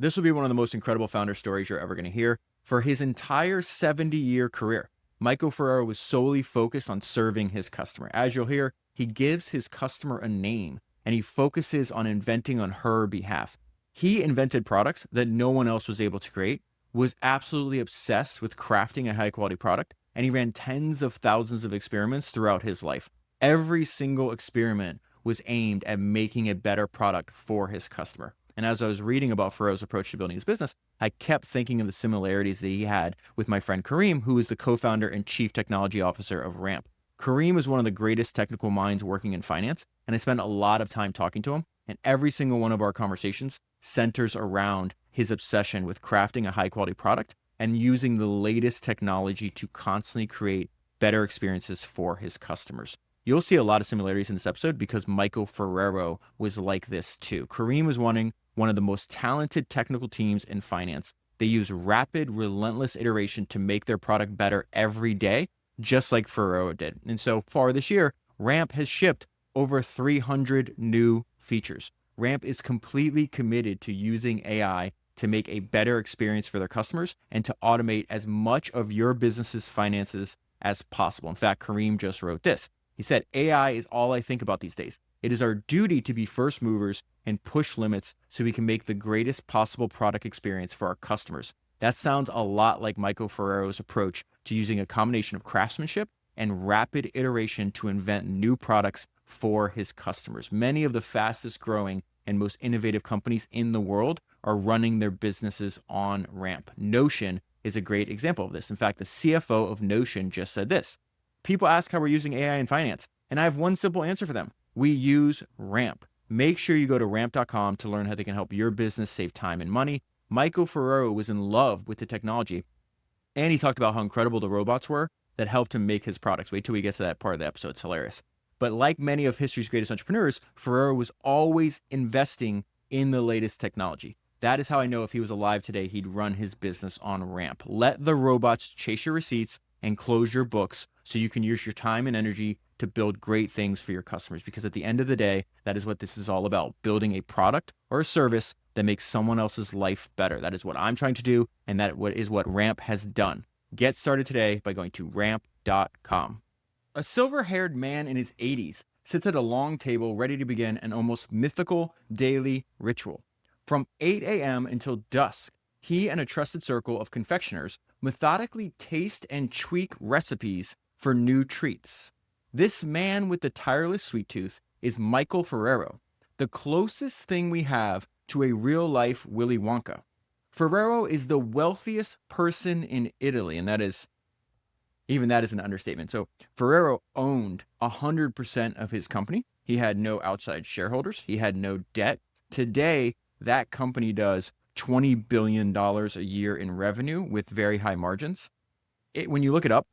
This will be one of the most incredible founder stories you're ever going to hear. For his entire 70-year career, Michael Ferrero was solely focused on serving his customer. As you'll hear, he gives his customer a name and he focuses on inventing on her behalf. He invented products that no one else was able to create, was absolutely obsessed with crafting a high quality product, and he ran tens of thousands of experiments throughout his life. Every single experiment was aimed at making a better product for his customer. And as I was reading about Ferrero's approach to building his business, I kept thinking of the similarities that he had with my friend Kareem, who is the co-founder and chief technology officer of Ramp. Kareem is one of the greatest technical minds working in finance, and I spent a lot of time talking to him, and every single one of our conversations centers around his obsession with crafting a high-quality product and using the latest technology to constantly create better experiences for his customers. You'll see a lot of similarities in this episode because Michael Ferrero was like this too. Kareem was one of the most talented technical teams in finance. They use rapid, relentless iteration to make their product better every day, just like Ferrero did. And so far this year, Ramp has shipped over 300 new features. Ramp is completely committed to using AI to make a better experience for their customers and to automate as much of your business's finances as possible. In fact, Kareem just wrote this. He said, AI is all I think about these days. It is our duty to be first movers and push limits so we can make the greatest possible product experience for our customers. That sounds a lot like Michael Ferrero's approach to using a combination of craftsmanship and rapid iteration to invent new products for his customers. Many of the fastest growing and most innovative companies in the world are running their businesses on Ramp. Notion is a great example of this. In fact, the CFO of Notion just said this. People ask how we're using AI in finance, and I have one simple answer for them. We use Ramp. Make sure you go to ramp.com to learn how they can help your business save time and money. Michael Ferrero was in love with the technology, and he talked about how incredible the robots were that helped him make his products. Wait till we get to that part of the episode. It's hilarious. But like many of history's greatest entrepreneurs, Ferrero was always investing in the latest technology. That is how I know if he was alive today, he'd run his business on Ramp. Let the robots chase your receipts and close your books so you can use your time and energy to build great things for your customers. Because at the end of the day, that is what this is all about, building a product or a service that makes someone else's life better. That is what I'm trying to do, and that is what Ramp has done. Get started today by going to ramp.com. A silver-haired man in his 80s sits at a long table ready to begin an almost mythical daily ritual. From 8 a.m. until dusk, he and a trusted circle of confectioners methodically taste and tweak recipes for new treats. This man with the tireless sweet tooth is Michael Ferrero, the closest thing we have to a real-life Willy Wonka. Ferrero is the wealthiest person in Italy, and that is an understatement. So Ferrero owned 100% of his company. He had no outside shareholders. He had no debt. Today, that company does $20 billion a year in revenue with very high margins. When you look it up,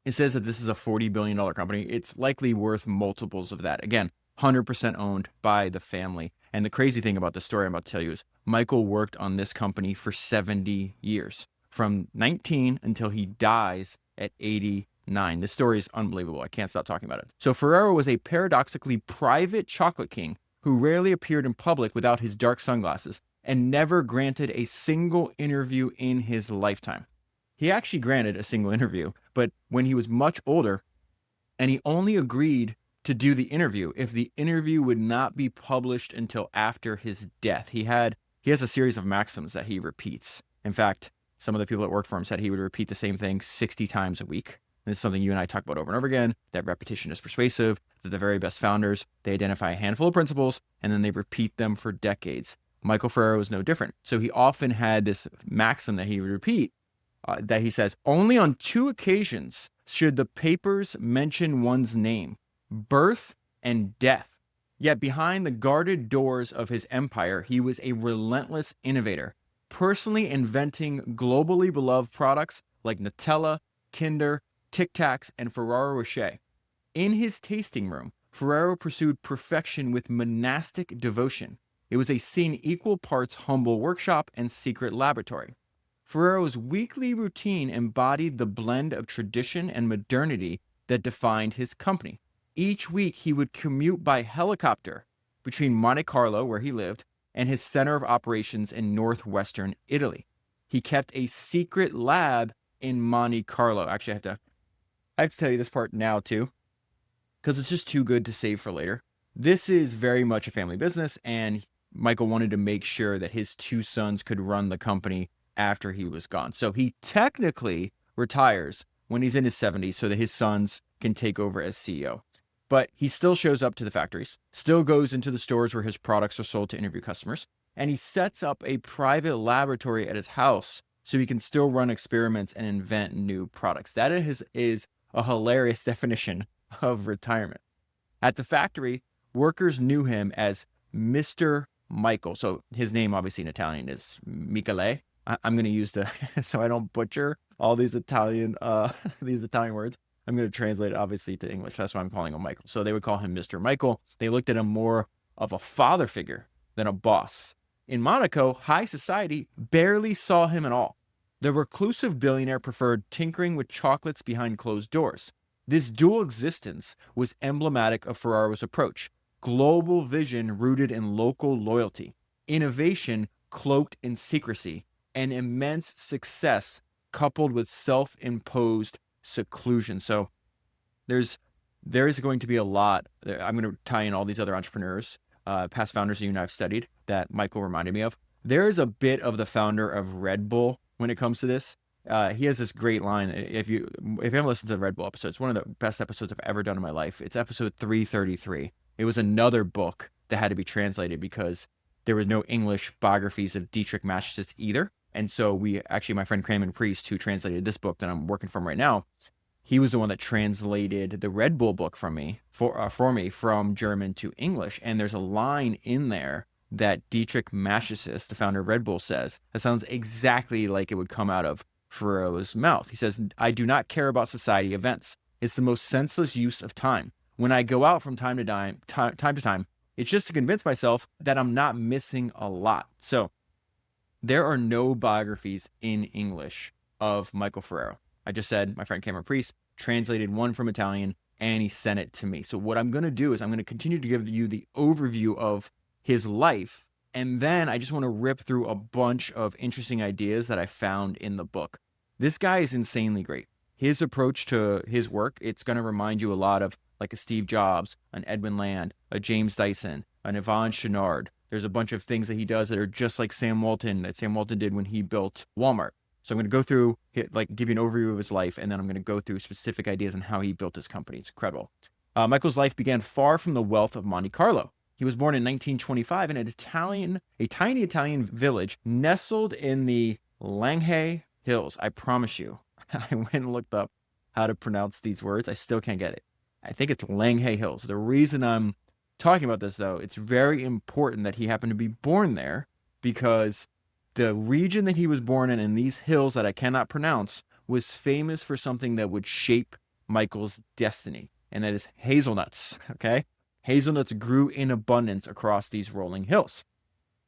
it says that this is a $40 billion company. It's likely worth multiples of that. Again, 100% owned by the family. And the crazy thing about the story I'm about to tell you is Michael worked on this company for 70 years, from 19 until he dies at 89. This story is unbelievable. I can't stop talking about it. So Ferrero was a paradoxically private chocolate king who rarely appeared in public without his dark sunglasses and never granted a single interview in his lifetime. He actually granted a single interview, but when he was much older, and he only agreed to do the interview if the interview would not be published until after his death. He has a series of maxims that he repeats. In fact, some of the people that worked for him said he would repeat the same thing 60 times a week. And this is something you and I talk about over and over again, that repetition is persuasive, that the very best founders, they identify a handful of principles, and then they repeat them for decades. Michael Ferrero is no different. So he often had this maxim that he would repeat, that he says, only on 2 occasions should the papers mention one's name, birth and death. Yet behind the guarded doors of his empire, he was a relentless innovator, personally inventing globally beloved products like Nutella, Kinder, Tic Tacs, and Ferrero Rocher. In his tasting room, Ferrero pursued perfection with monastic devotion. It was a scene equal parts humble workshop and secret laboratory. Ferrero's weekly routine embodied the blend of tradition and modernity that defined his company. Each week, he would commute by helicopter between Monte Carlo, where he lived, and his center of operations in northwestern Italy. He kept a secret lab in Monte Carlo. Actually, I have to tell you this part now too, because it's just too good to save for later. This is very much a family business, and Michael wanted to make sure that his two sons could run the company after he was gone. So he technically retires when he's in his 70s so that his sons can take over as CEO. But he still shows up to the factories, still goes into the stores where his products are sold to interview customers, and he sets up a private laboratory at his house so he can still run experiments and invent new products. That is a hilarious definition of retirement. At the factory, workers knew him as Mr. Michael. So his name, obviously in Italian, is Michele. I'm going to use so I don't butcher all these Italian words. I'm going to translate it obviously to English. That's why I'm calling him Michael. So they would call him Mr. Michael. They looked at him more of a father figure than a boss. In Monaco, high society barely saw him at all. The reclusive billionaire preferred tinkering with chocolates behind closed doors. This dual existence was emblematic of Ferrero's approach: global vision rooted in local loyalty, innovation cloaked in secrecy, and immense success coupled with self-imposed seclusion. So there is going to be a lot. I'm going to tie in all these other entrepreneurs, past founders you and I've studied that Michael reminded me of. There is a bit of the founder of Red Bull when it comes to this. He has this great line. If you haven't listened to the Red Bull episode, it's one of the best episodes I've ever done in my life. It's episode 333. It was another book that had to be translated because there were no English biographies of Dietrich Mateschitz either. And so my friend Cramen Priest, who translated this book that I'm working from right now, he was the one that translated the Red Bull book for me from German to English. And there's a line in there that Dietrich Mateschitz, the founder of Red Bull, says that sounds exactly like it would come out of Ferrero's mouth. He says, "I do not care about society events. It's the most senseless use of time. When I go out from time to time, it's just to convince myself that I'm not missing a lot." So there are no biographies in English of Michael Ferrero. I just said my friend Cameron Priest translated one from Italian and he sent it to me. So what I'm going to do is I'm going to continue to give you the overview of his life. And then I just want to rip through a bunch of interesting ideas that I found in the book. This guy is insanely great. His approach to his work, it's going to remind you a lot of like a Steve Jobs, an Edwin Land, a James Dyson, an Yvon Chouinard. There's a bunch of things that he does that are just like Sam Walton did when he built Walmart. So I'm going to go through, give you an overview of his life, and then I'm going to go through specific ideas on how he built his company. It's incredible. Michael's life began far from the wealth of Monte Carlo. He was born in 1925 in a tiny Italian village nestled in the Langhe Hills. I promise you, I went and looked up how to pronounce these words. I still can't get it. I think it's Langhe Hills. The reason I'm talking about this, though, it's very important that he happened to be born there because the region that he was born in these hills that I cannot pronounce was famous for something that would shape Michael's destiny, and that is hazelnuts, okay? Hazelnuts grew in abundance across these rolling hills.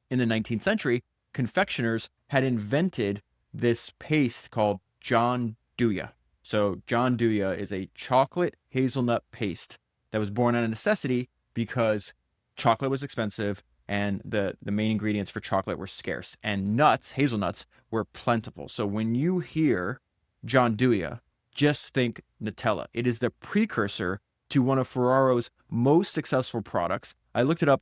In the 19th century, confectioners had invented this paste called gianduja. So gianduja is a chocolate hazelnut paste that was born out of necessity because chocolate was expensive and the main ingredients for chocolate were scarce, and hazelnuts, were plentiful. So when you hear gianduja, just think Nutella. It is the precursor to one of Ferrero's most successful products. I looked it up.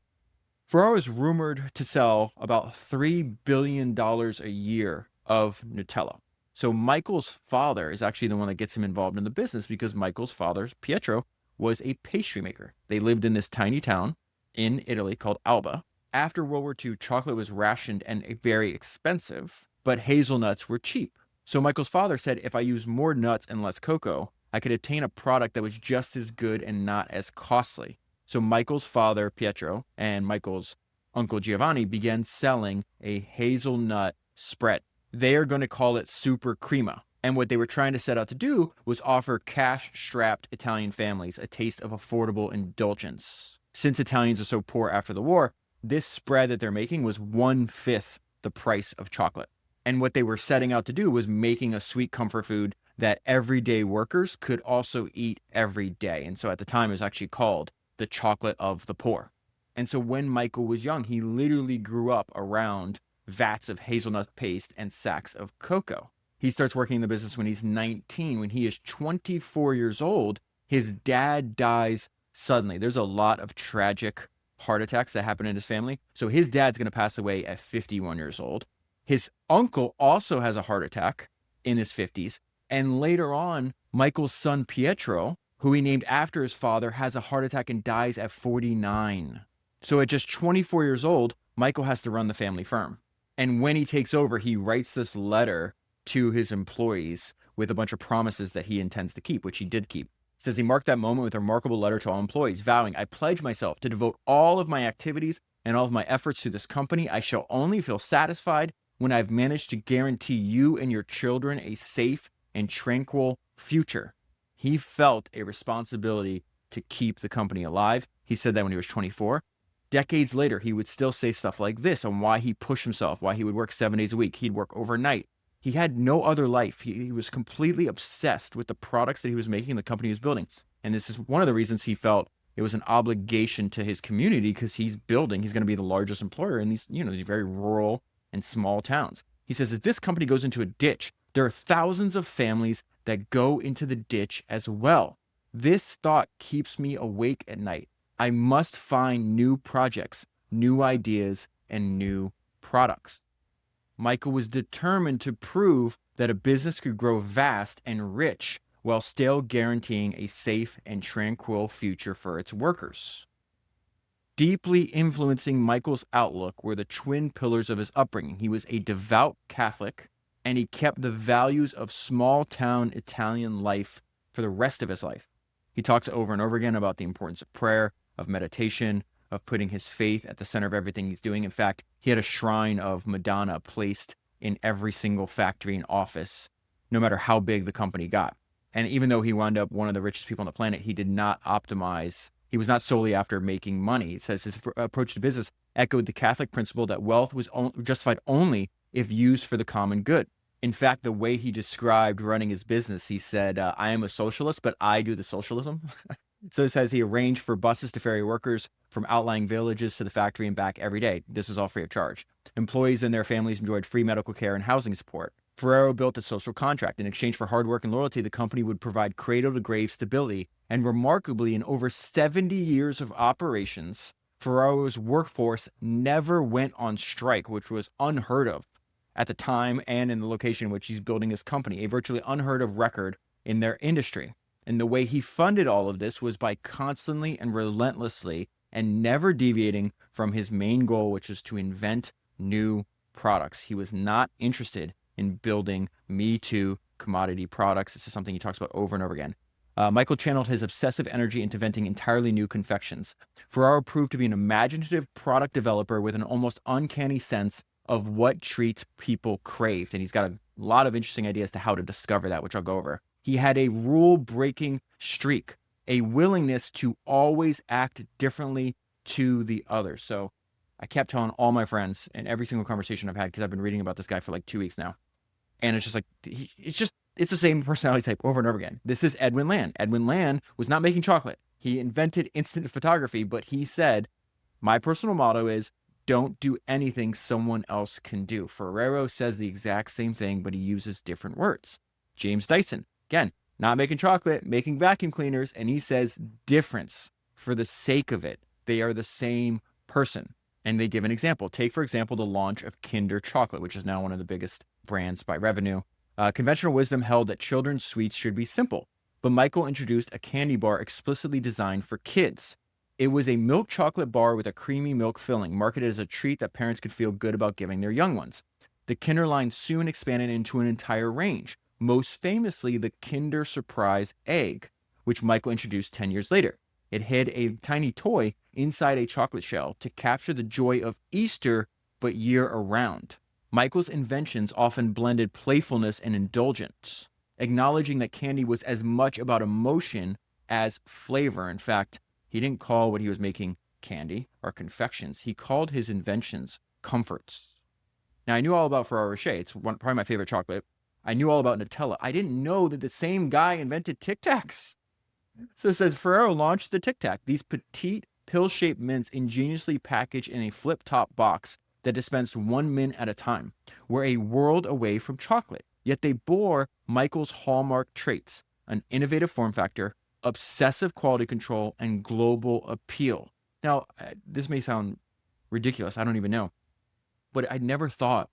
Ferrero is rumored to sell about $3 billion a year of Nutella. So Michael's father is actually the one that gets him involved in the business because Michael's father, Pietro, was a pastry maker. They lived in this tiny town in Italy called Alba. After World War II, chocolate was rationed and very expensive, but hazelnuts were cheap. So Michael's father said, if I use more nuts and less cocoa, I could obtain a product that was just as good and not as costly. So Michael's father, Pietro, and Michael's uncle Giovanni began selling a hazelnut spread. They are going to call it Super Crema. And what they were trying to set out to do was offer cash-strapped Italian families a taste of affordable indulgence. Since Italians are so poor after the war, this spread that they're making was 1/5 the price of chocolate. And what they were setting out to do was making a sweet comfort food that everyday workers could also eat every day. And so at the time, it was actually called the chocolate of the poor. And so when Michael was young, he literally grew up around vats of hazelnut paste and sacks of cocoa. He starts working in the business when he's 19. When he is 24 years old, his dad dies suddenly. There's a lot of tragic heart attacks that happen in his family. So his dad's going to pass away at 51 years old. His uncle also has a heart attack in his 50s. And later on, Michael's son Pietro, who he named after his father, has a heart attack and dies at 49. So at just 24 years old, Michael has to run the family firm. And when he takes over, he writes this letter to his employees with a bunch of promises that he intends to keep, which he did keep. It says he marked that moment with a remarkable letter to all employees, vowing, I pledge myself to devote all of my activities and all of my efforts to this company. I shall only feel satisfied when I've managed to guarantee you and your children a safe and tranquil future. He felt a responsibility to keep the company alive. He said that when he was 24. Decades later, he would still say stuff like this on why he pushed himself, why he would work 7 days a week. He'd work overnight. He had no other life. He was completely obsessed with the products that he was making, the company he was building. And this is one of the reasons he felt it was an obligation to his community, because he's going to be the largest employer in these very rural and small towns. He says, if this company goes into a ditch, there are thousands of families that go into the ditch as well. This thought keeps me awake at night. I must find new projects, new ideas, and new products. Michael was determined to prove that a business could grow vast and rich while still guaranteeing a safe and tranquil future for its workers. Deeply influencing Michael's outlook were the twin pillars of his upbringing. He was a devout Catholic, and he kept the values of small-town Italian life for the rest of his life. He talks over and over again about the importance of prayer, of meditation, of putting his faith at the center of everything he's doing. In fact, he had a shrine of Madonna placed in every single factory and office, no matter how big the company got. And even though he wound up one of the richest people on the planet, he did not optimize. He was not solely after making money. It says his approach to business echoed the Catholic principle that wealth was justified only if used for the common good. In fact, the way he described running his business, he said, I am a socialist, but I do the socialism. So it says he arranged for buses to ferry workers from outlying villages to the factory and back every day. This is all free of charge. Employees and their families enjoyed free medical care and housing support. Ferrero built a social contract. In exchange for hard work and loyalty, the company would provide cradle-to-grave stability. And remarkably, in over 70 years of operations, Ferrero's workforce never went on strike, which was unheard of at the time and in the location in which he's building his company, a virtually unheard of record in their industry. And the way he funded all of this was by constantly and relentlessly and never deviating from his main goal, which is to invent new products. He was not interested in building Me Too commodity products. This is something he talks about over and over again. Michael channeled his obsessive energy into inventing entirely new confections. Ferrero proved to be an imaginative product developer with an almost uncanny sense of what treats people craved. And he's got a lot of interesting ideas as to how to discover that, which I'll go over. He had a rule-breaking streak, a willingness to always act differently to the others. So I kept telling all my friends in every single conversation I've had, because I've been reading about this guy for like 2 weeks now. And it's just like, it's the same personality type over and over again. This is Edwin Land. Edwin Land was not making chocolate. He invented instant photography, but he said, my personal motto is, don't do anything someone else can do. Ferrero says the exact same thing, but he uses different words. James Dyson, again, not making chocolate, making vacuum cleaners, and he says difference for the sake of it. They are the same person. And they give an example. Take, for example, the launch of Kinder Chocolate, which is now one of the biggest brands by revenue. Conventional wisdom held that children's sweets should be simple, but Michael introduced a candy bar explicitly designed for kids. It was a milk chocolate bar with a creamy milk filling, marketed as a treat that parents could feel good about giving their young ones. The Kinder line soon expanded into an entire range, most famously the Kinder Surprise Egg, which Michael introduced 10 years later. It hid a tiny toy inside a chocolate shell to capture the joy of Easter, but year-round. Michael's inventions often blended playfulness and indulgence, acknowledging that candy was as much about emotion as flavor. In fact, he didn't call what he was making candy or confections. He called his inventions comforts. Now, I knew all about Ferrero Rocher. It's probably my favorite chocolate. I knew all about Nutella. I didn't know that the same guy invented Tic Tacs. So it says Ferrero launched the Tic Tac, these petite pill-shaped mints ingeniously packaged in a flip-top box that dispensed 1 mint at a time, were a world away from chocolate. Yet they bore Michael's hallmark traits: an innovative form factor, obsessive quality control, and global appeal. Now, this may sound ridiculous. I don't even know. But I never thought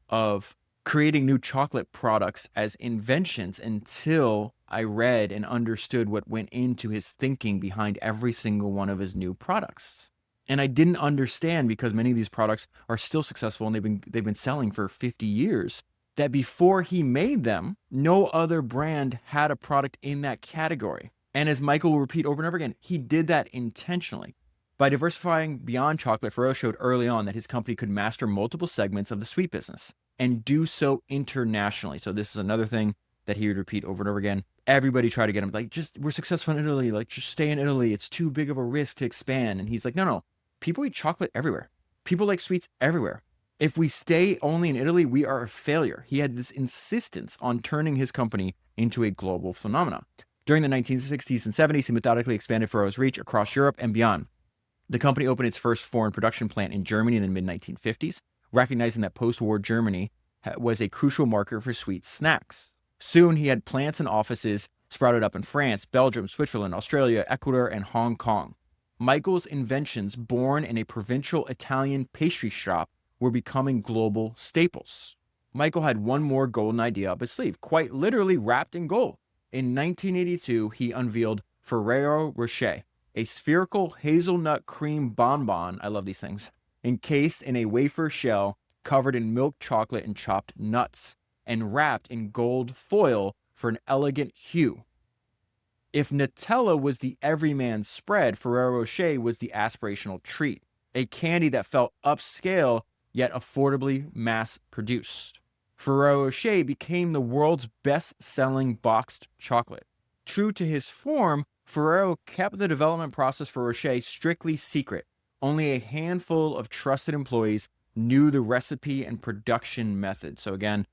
of creating new chocolate products as inventions until I read and understood what went into his thinking behind every single one of his new products. And I didn't understand, because many of these products are still successful and they've been selling for 50 years, that before he made them, no other brand had a product in that category. And as Michael will repeat over and over again, he did that intentionally. By diversifying beyond chocolate, Ferrero showed early on that his company could master multiple segments of the sweet business and do so internationally. So this is another thing that he would repeat over and over again. Everybody tried to get him, like, just, we're successful in Italy, like, just stay in Italy. It's too big of a risk to expand. And he's like, no, people eat chocolate everywhere. People like sweets everywhere. If we stay only in Italy, we are a failure. He had this insistence on turning his company into a global phenomenon. During the 1960s and 70s, he methodically expanded Ferrero's reach across Europe and beyond. The company opened its first foreign production plant in Germany in the mid-1950s, recognizing that post-war Germany was a crucial market for sweet snacks. Soon, he had plants and offices sprouted up in France, Belgium, Switzerland, Australia, Ecuador, and Hong Kong. Michael's inventions, born in a provincial Italian pastry shop, were becoming global staples. Michael had one more golden idea up his sleeve, quite literally wrapped in gold. In 1982, he unveiled Ferrero Rocher, a spherical hazelnut cream bonbon, I love these things, encased in a wafer shell covered in milk chocolate and chopped nuts, and wrapped in gold foil for an elegant hue. If Nutella was the everyman spread, Ferrero Rocher was the aspirational treat, a candy that felt upscale yet affordably mass-produced. Ferrero Rocher became the world's best-selling boxed chocolate. True to his form, Ferrero kept the development process for Rocher strictly secret. Only a handful of trusted employees knew the recipe and production method. So again,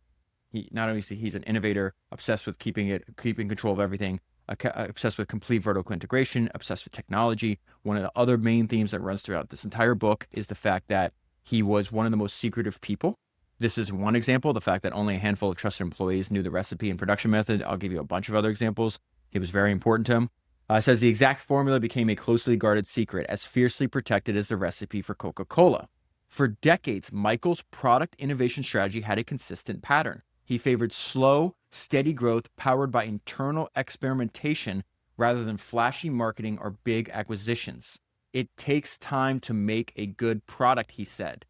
he's an innovator, obsessed with keeping control of everything, obsessed with complete vertical integration, obsessed with technology. One of the other main themes that runs throughout this entire book is the fact that he was one of the most secretive people. This is one example, the fact that only a handful of trusted employees knew the recipe and production method. I'll give you a bunch of other examples. It was very important to him. It says the exact formula became a closely guarded secret, as fiercely protected as the recipe for Coca-Cola. For decades, Michael's product innovation strategy had a consistent pattern. He favored slow, steady growth powered by internal experimentation rather than flashy marketing or big acquisitions. It takes time to make a good product, he said.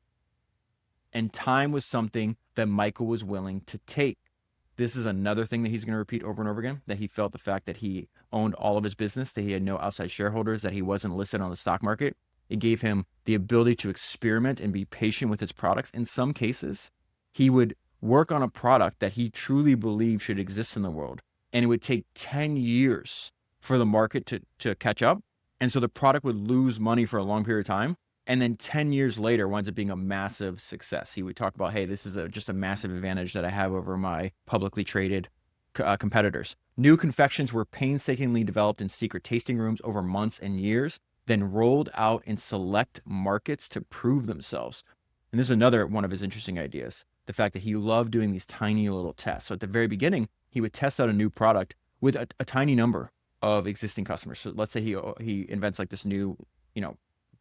And time was something that Michael was willing to take. This is another thing that he's going to repeat over and over again, that he felt the fact that he owned all of his business, that he had no outside shareholders, that he wasn't listed on the stock market. It gave him the ability to experiment and be patient with his products. In some cases, he would work on a product that he truly believed should exist in the world, and it would take 10 years for the market to catch up. And so the product would lose money for a long period of time. And then 10 years later winds up being a massive success. He would talk about, hey, this is just a massive advantage that I have over my publicly traded competitors. New confections were painstakingly developed in secret tasting rooms over months and years, then rolled out in select markets to prove themselves. And this is another one of his interesting ideas, the fact that he loved doing these tiny little tests. So at the very beginning, he would test out a new product with a tiny number of existing customers. So let's say he invents like this new,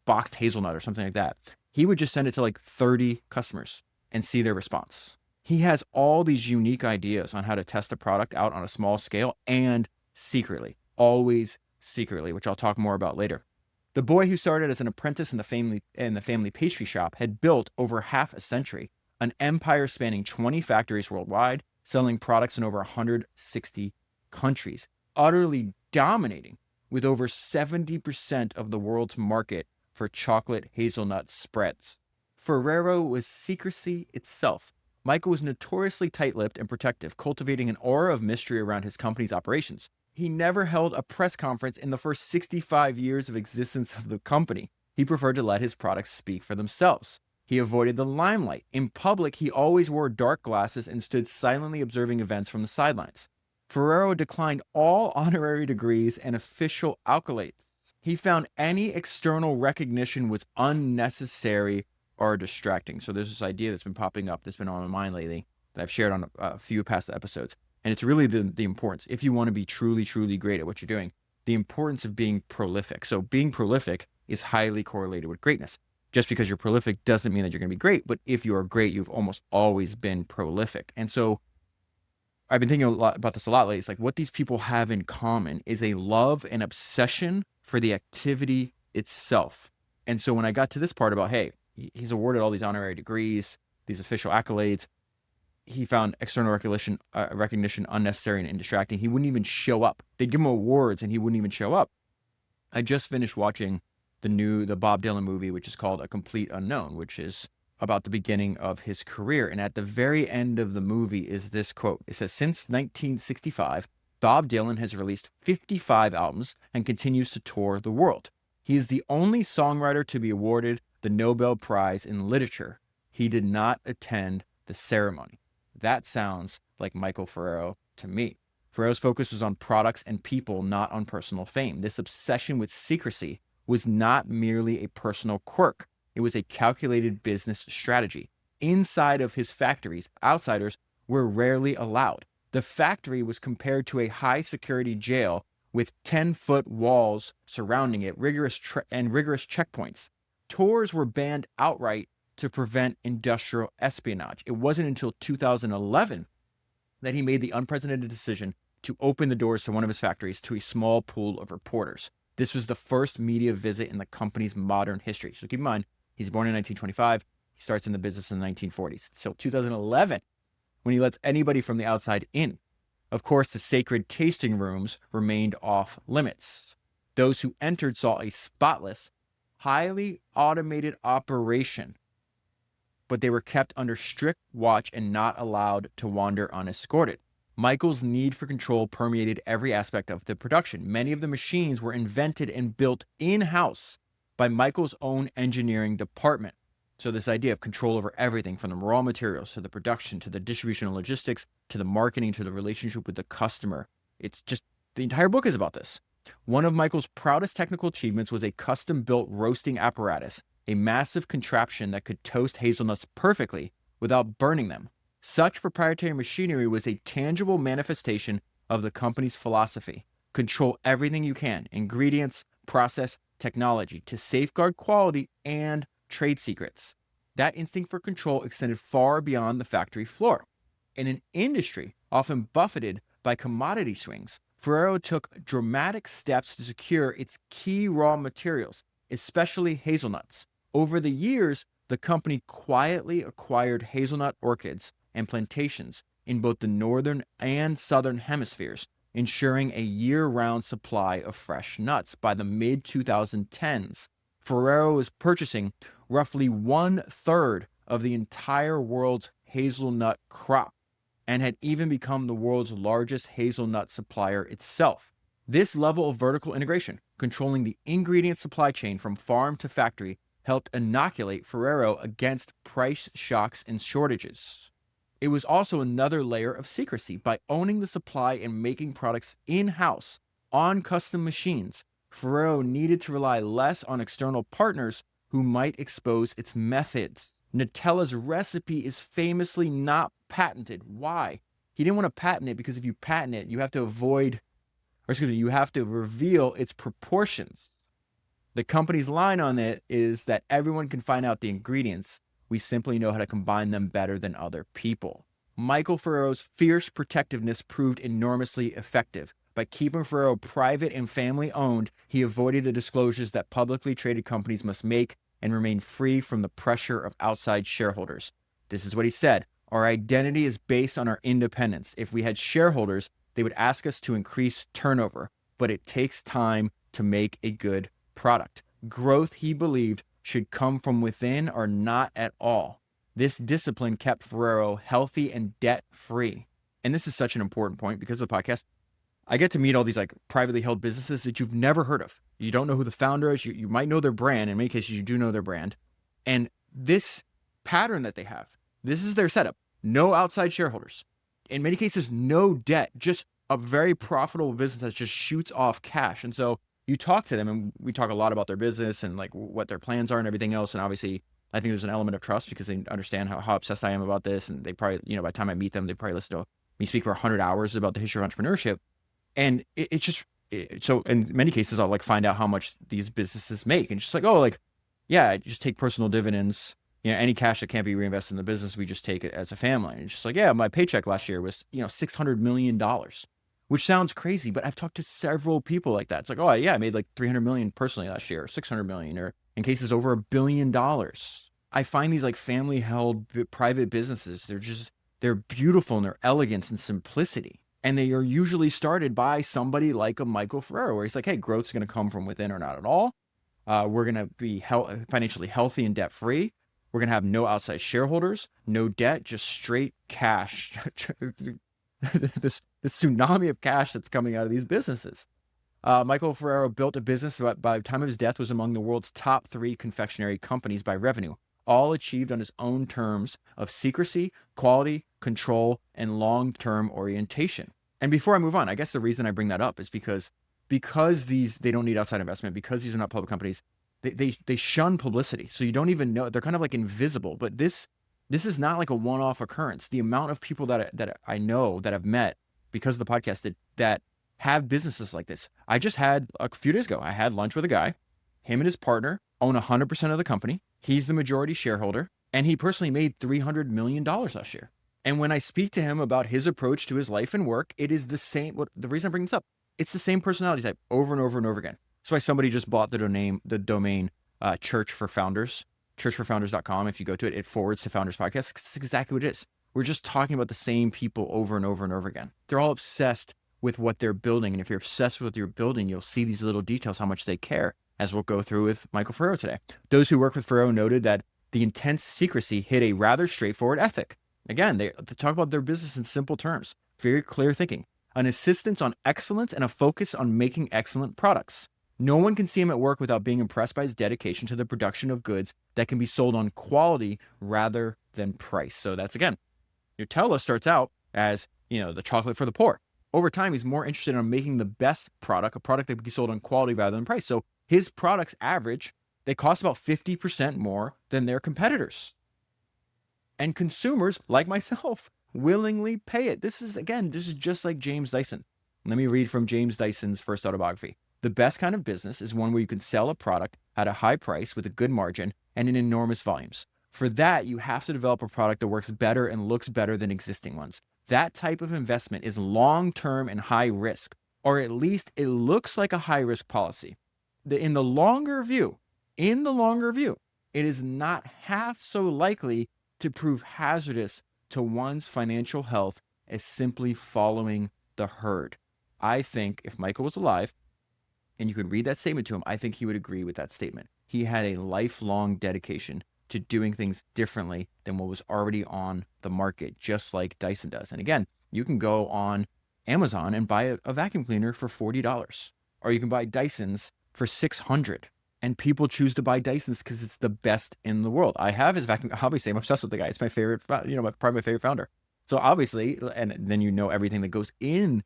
boxed hazelnut or something like that. He would just send it to like 30 customers and see their response. He has all these unique ideas on how to test a product out on a small scale and secretly, always secretly, which I'll talk more about later. The boy who started as an apprentice in the family pastry shop had built over half a century, an empire spanning 20 factories worldwide, selling products in over 160 countries, utterly dominating with over 70% of the world's market for chocolate hazelnut spreads. Ferrero was secrecy itself. Michael was notoriously tight-lipped and protective, cultivating an aura of mystery around his company's operations. He never held a press conference in the first 65 years of existence of the company. He preferred to let his products speak for themselves. He avoided the limelight. In public, he always wore dark glasses and stood silently observing events from the sidelines. Ferrero declined all honorary degrees and official accolades. He found any external recognition was unnecessary or distracting. So there's this idea that's been popping up that's been on my mind lately that I've shared on a few past episodes. And it's really the importance, if you want to be truly, truly great at what you're doing, the importance of being prolific. So being prolific is highly correlated with greatness. Just because you're prolific doesn't mean that you're going to be great. But if you are great, you've almost always been prolific. And so I've been thinking a lot about this a lot lately. It's like what these people have in common is a love and obsession for the activity itself. And so when I got to this part about, hey, he's awarded all these honorary degrees, these official accolades, he found external recognition unnecessary and distracting. He wouldn't even show up. They'd give him awards and he wouldn't even show up. I just finished watching the Bob Dylan movie, which is called A Complete Unknown, which is about the beginning of his career. And at the very end of the movie is this quote. It says, since 1965, Bob Dylan has released 55 albums and continues to tour the world. He is the only songwriter to be awarded the Nobel Prize in Literature. He did not attend the ceremony. That sounds like Michael Ferrero to me. Ferrero's focus was on products and people, not on personal fame. This obsession with secrecy was not merely a personal quirk. It was a calculated business strategy. Inside of his factories, outsiders were rarely allowed. The factory was compared to a high-security jail with 10-foot walls surrounding it, rigorous checkpoints. Tours were banned outright to prevent industrial espionage. It wasn't until 2011 that he made the unprecedented decision to open the doors to one of his factories to a small pool of reporters. This was the first media visit in the company's modern history. So keep in mind, he's born in 1925. He starts in the business in the 1940s. So 2011, when he lets anybody from the outside in. Of course, the sacred tasting rooms remained off limits. Those who entered saw a spotless, highly automated operation, but they were kept under strict watch and not allowed to wander unescorted. Michael's need for control permeated every aspect of the production. Many of the machines were invented and built in-house by Michael's own engineering department. So this idea of control over everything from the raw materials to the production to the distribution and logistics to the marketing to the relationship with the customer. It's just, the entire book is about this. One of Michael's proudest technical achievements was a custom-built roasting apparatus, a massive contraption that could toast hazelnuts perfectly without burning them. Such proprietary machinery was a tangible manifestation of the company's philosophy. Control everything you can, ingredients, process, technology, to safeguard quality and trade secrets. That instinct for control extended far beyond the factory floor. In an industry often buffeted by commodity swings, Ferrero took dramatic steps to secure its key raw materials, especially hazelnuts. Over the years, the company quietly acquired hazelnut orchards and plantations in both the northern and southern hemispheres, ensuring a year-round supply of fresh nuts. By the mid-2010s, Ferrero was purchasing roughly 1/3 of the entire world's hazelnut crop and had even become the world's largest hazelnut supplier itself. This level of vertical integration, controlling the ingredient supply chain from farm to factory, helped inoculate Ferrero against price shocks and shortages. It was also another layer of secrecy. By owning the supply and making products in-house on custom machines, Ferrero needed to rely less on external partners who might expose its methods. Nutella's recipe is famously not patented. Why? He didn't want to patent it because if you patent it, you have to you have to reveal its proportions. The company's line on it is that everyone can find out the ingredients. We simply know how to combine them better than other people. Michael Ferrero's fierce protectiveness proved enormously effective. By keeping Ferrero private and family-owned, he avoided the disclosures that publicly traded companies must make and remained free from the pressure of outside shareholders. This is what he said: our identity is based on our independence. If we had shareholders, they would ask us to increase turnover, but it takes time to make a good product. Growth, he believed, should come from within or not at all. This discipline kept Ferrero healthy and debt-free. And this is such an important point because of the podcast. I get to meet all these like privately held businesses that you've never heard of. You don't know who the founder is. You might know their brand. In many cases, you do know their brand. And this pattern that they have, this is their setup. No outside shareholders. In many cases, no debt. Just a very profitable business that just shoots off cash. And so you talk to them, and we talk a lot about their business and like what their plans are and everything else. And obviously, I think there's an element of trust because they understand how obsessed I am about this. And they probably, by the time I meet them, they probably listen to me speak for 100 hours about the history of entrepreneurship. And it's just, so in many cases, I'll like find out how much these businesses make. And just like, oh, like, yeah, just take personal dividends. Any cash that can't be reinvested in the business, we just take it as a family. And it's just like, yeah, my paycheck last year was, $600 million, which sounds crazy, but I've talked to several people like that. It's like, oh yeah, I made like 300 million personally last year, or 600 million, or in cases over $1 billion. I find these like family held private businesses, they're beautiful in their elegance and simplicity. And they are usually started by somebody like a Michael Ferrero, where he's like, hey, growth's going to come from within or not at all. We're going to be financially healthy and debt free. We're going to have no outside shareholders, no debt, just straight cash. this tsunami of cash that's coming out of these businesses. Michael Ferrero built a business that by the time of his death was among the world's top 3 confectionery companies by revenue, all achieved on his own terms of secrecy, quality, control, and long-term orientation. And before I move on, I guess the reason I bring that up is because they don't need outside investment, because these are not public companies, they shun publicity. So you don't even know, they're kind of like invisible. But this is not like a one-off occurrence. The amount of people that I know that I've met because of the podcast that have businesses like this. I just had a few days ago, I had lunch with a guy. Him and his partner own 100% of the company. He's the majority shareholder, and he personally made $300 million last year. And when I speak to him about his approach to his life and work, it is the same. The reason I bring this up, it's the same personality type over and over and over again. That's why somebody just bought the domain Church for Founders, churchforfounders.com. If you go to it, it forwards to Founders Podcast. It's exactly what it is. We're just talking about the same people over and over and over again. They're all obsessed with what they're building. And if you're obsessed with what you're building, you'll see these little details, how much they care, as we'll go through with Michael Ferrero today. Those who work with Ferrero noted that the intense secrecy hit a rather straightforward ethic. Again, they talk about their business in simple terms, very clear thinking, an insistence on excellence and a focus on making excellent products. No one can see him at work without being impressed by his dedication to the production of goods that can be sold on quality rather than price. So that's, again, Nutella starts out as, the chocolate for the poor. Over time, he's more interested in making the best product, a product that can be sold on quality rather than price. So his products average, they cost about 50% more than their competitors. And consumers, like myself, willingly pay it. This is just like James Dyson. Let me read from James Dyson's first autobiography. The best kind of business is one where you can sell a product at a high price with a good margin and in enormous volumes. For that, you have to develop a product that works better and looks better than existing ones. That type of investment is long-term and high risk, or at least it looks like a high-risk policy. In the longer view, it is not half so likely to prove hazardous to one's financial health as simply following the herd. I think if Michael was alive, and you could read that statement to him, I think he would agree with that statement. He had a lifelong dedication to doing things differently than what was already on the market, just like Dyson does. And again, you can go on Amazon and buy a vacuum cleaner for $40, or you can buy Dysons for $600. And people choose to buy Dysons because it's the best in the world. I have his vacuum. Obviously, I'm obsessed with the guy. It's my favorite, probably my favorite founder. So obviously, and then everything that goes into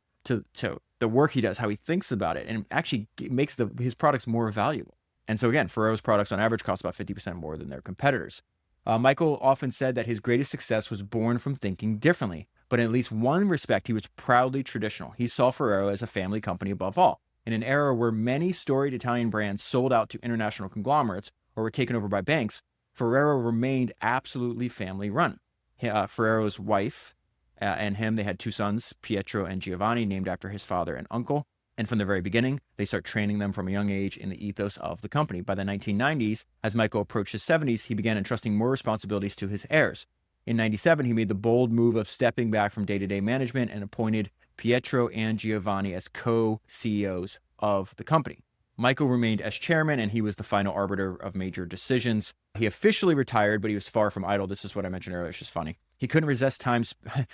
the work he does, how he thinks about it, and actually makes his products more valuable. And so again, Ferrero's products on average cost about 50% more than their competitors. Michael often said that his greatest success was born from thinking differently, but in at least one respect, he was proudly traditional. He saw Ferrero as a family company above all. In an era where many storied Italian brands sold out to international conglomerates or were taken over by banks, Ferrero remained absolutely family run. Ferrero's wife and him, they had 2 sons, Pietro and Giovanni, named after his father and uncle. And from the very beginning, they start training them from a young age in the ethos of the company. By the 1990s, as Michael approached his 70s, he began entrusting more responsibilities to his heirs. In 97, he made the bold move of stepping back from day-to-day management and appointed Pietro and Giovanni as co-CEOs of the company. Michael remained as chairman, and he was the final arbiter of major decisions. He officially retired, but he was far from idle. This is what I mentioned earlier. It's just funny. He couldn't resist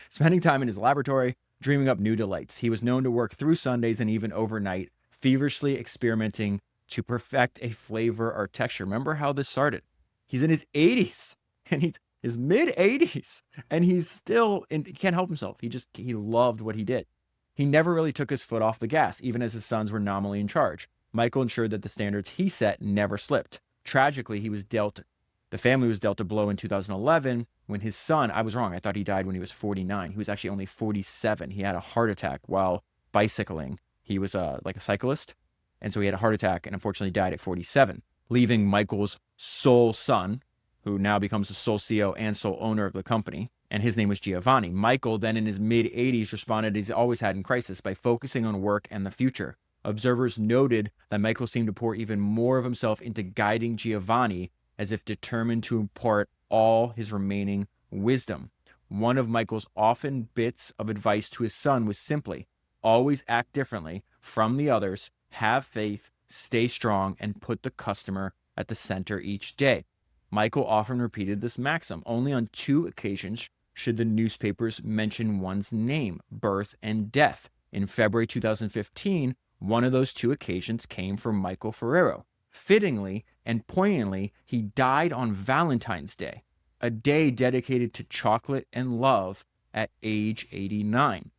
spending time in his laboratory, dreaming up new delights. He was known to work through Sundays and even overnight, feverishly experimenting to perfect a flavor or texture. Remember how this started? He's in his 80s, and he's his mid-80s, and he can't help himself. He loved what he did. He never really took his foot off the gas, even as his sons were nominally in charge. Michael ensured that the standards he set never slipped. Tragically, the family was dealt a blow in 2011 when his son, I was wrong, I thought he died when he was 49. He was actually only 47. He had a heart attack while bicycling. He was like a cyclist. And so he had a heart attack and unfortunately died at 47, leaving Michael's sole son, who now becomes the sole CEO and sole owner of the company. And his name was Giovanni. Michael, then in his mid-80s, responded as he's always had in crisis by focusing on work and the future. Observers noted that Michael seemed to pour even more of himself into guiding Giovanni, as if determined to impart all his remaining wisdom. One of Michael's often bits of advice to his son was simply, always act differently from the others, have faith, stay strong, and put the customer at the center each day. Michael often repeated this maxim. Only on 2 occasions should the newspapers mention one's name, birth, and death. In February 2015, one of those 2 occasions came from Michael Ferrero. Fittingly and poignantly, he died on Valentine's Day, a day dedicated to chocolate and love, at age 89.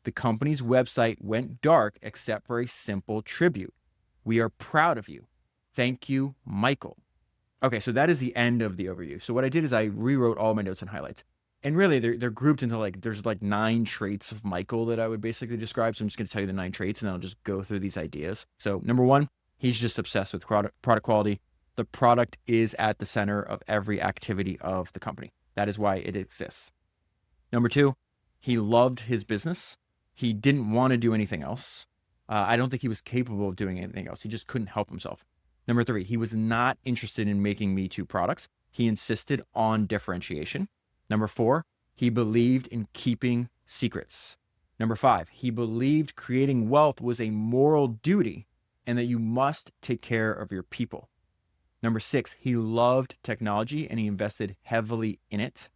The company's website went dark except for a simple tribute. We are proud of you. Thank you, Michael. Okay, so that is the end of the overview. So what I did is I rewrote all my notes and highlights. And really, they're grouped into there's 9 traits of Michael that I would basically describe. So I'm just going to tell you the 9 traits, and then I'll just go through these ideas. So number 1, he's just obsessed with product quality. The product is at the center of every activity of the company. That is why it exists. Number 2, he loved his business. He didn't want to do anything else. I don't think he was capable of doing anything else. He just couldn't help himself. Number 3, he was not interested in making Me Too products. He insisted on differentiation. Number 4, he believed in keeping secrets. Number 5, he believed creating wealth was a moral duty and that you must take care of your people. Number 6, he loved technology and he invested heavily in it.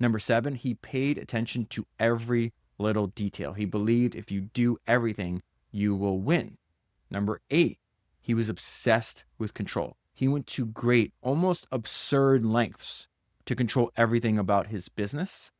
Number 7, he paid attention to every little detail. He believed if you do everything, you will win. Number 8, he was obsessed with control. He went to great, almost absurd lengths to control everything about his business.